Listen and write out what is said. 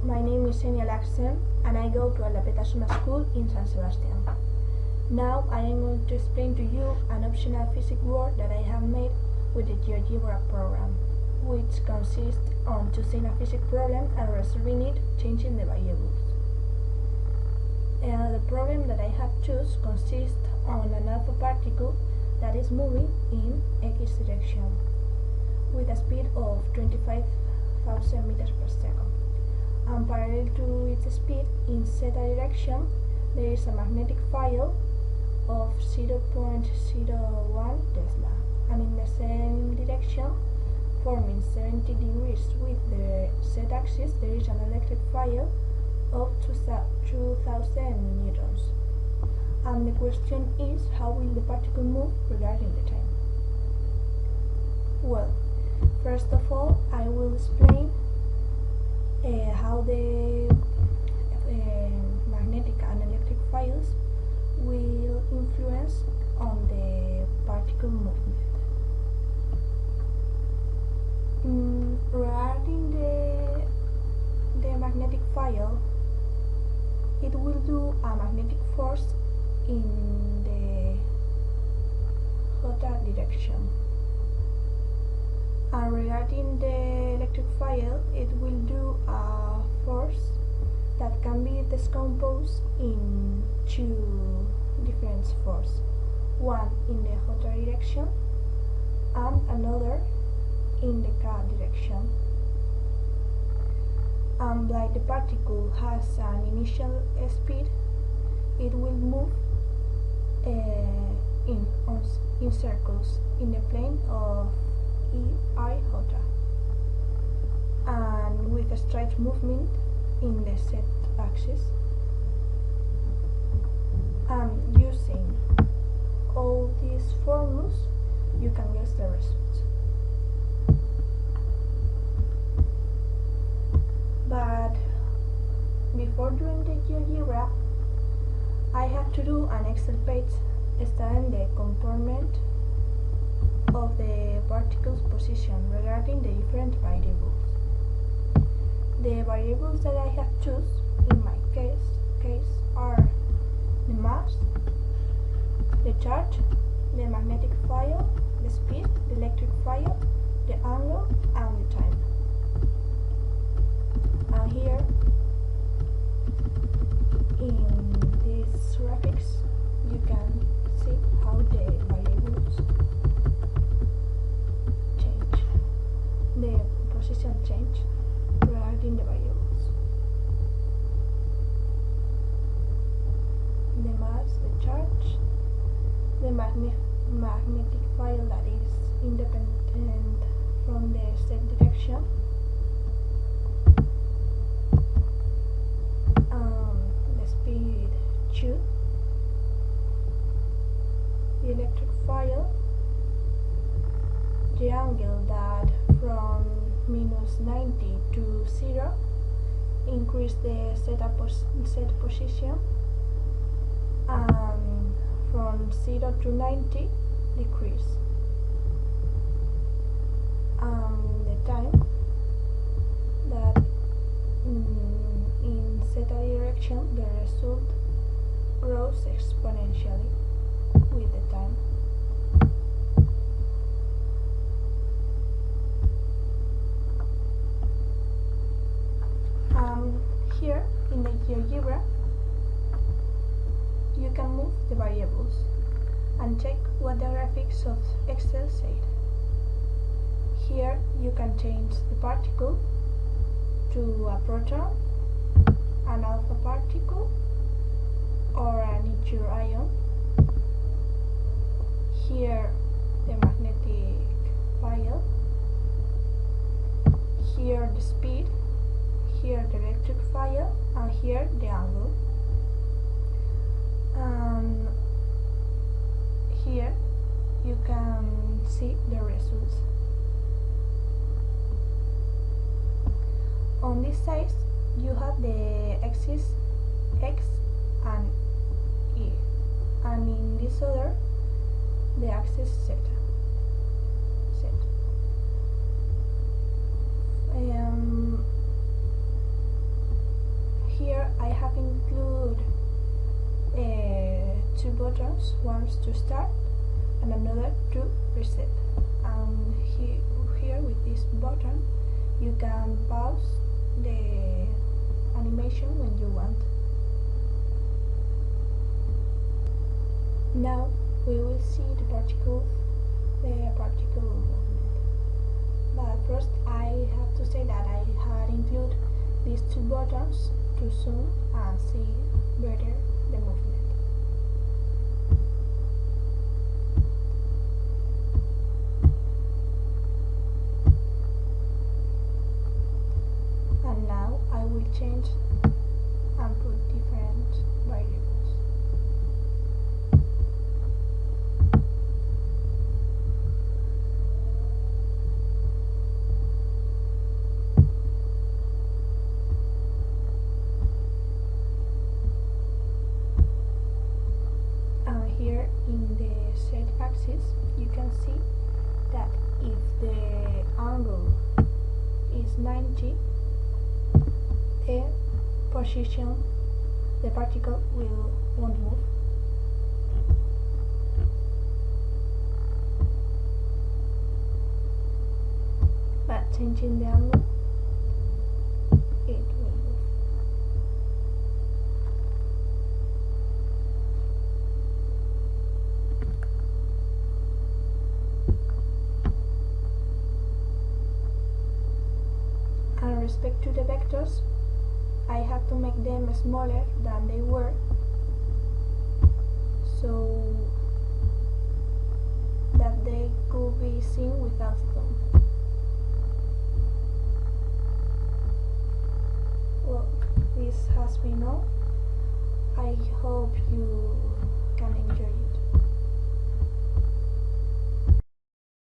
my name is Enya Laxen and I go to La Petasuna School in San Sebastian. Now I am going to explain to you an optional physics work that I have made with the GeoGebra program, which consists on choosing a physics problem and resolving it, changing the variables. The problem that I have chosen consists on an alpha particle that is moving in x direction with a speed of 25,000 meters per second. And parallel to its speed in zeta direction, there is a magnetic field of 0.01 Tesla, and in the same direction, forming 70 degrees with the z-axis, there is an electric field of 2000 newtons. And the question is, how will the particle move regarding the time? Well, first of all, I will explain how the magnetic and electric fields will influence on the particle movement. Regarding the magnetic field, it will do a magnetic force in the hotter direction. And regarding the electric field, it will do a force that can be decomposed in two different forces, one in the hotter direction and another in the cold direction. And like the particle has an initial speed, it will move in circles in the plane of EI hotter, and with a straight movement in the z-axis. Using all these formulas, you can guess the results. But before doing the GeoGebra, I have to do an Excel page studying the component of the particle's position regarding the different variables. The variables that I have chosen in my case are the mass, the charge, the magnetic field, the speed, the electric field, the angle, and the time. And here in these graphics you can see how the variables change, the position change regarding the variables. The mass, the charge, the magnetic field that is independent from the z direction, the speed 2, the electric field, the angle that from -90 to 0 increase the z position, and from 0 to 90 decrease. The time that in zeta direction the result grows exponentially with the time. Here in the GeoGebra you can move the variables and check what the graphics of Excel say. Here you can change the particle to a proton, an alpha particle, or a neutral ion. Here the magnetic field, here the speed, here the electric field, and here the angle. Here you can see the results. On this side you have the axis X and Y, and in this other the axis Z. buttons, one to start and another to reset. And here with this button you can pause the animation when you want. Now we will see the particle movement. But first I have to say that I had included these two buttons to zoom and see better the movement. And now I will change and put different variables. Here in the Z axis you can see that if the angle is 90, the particle won't move. But changing the angle, it will move. And respect to the vectors, I have to make them smaller than they were, so that they could be seen without them. Well, this has been all. I hope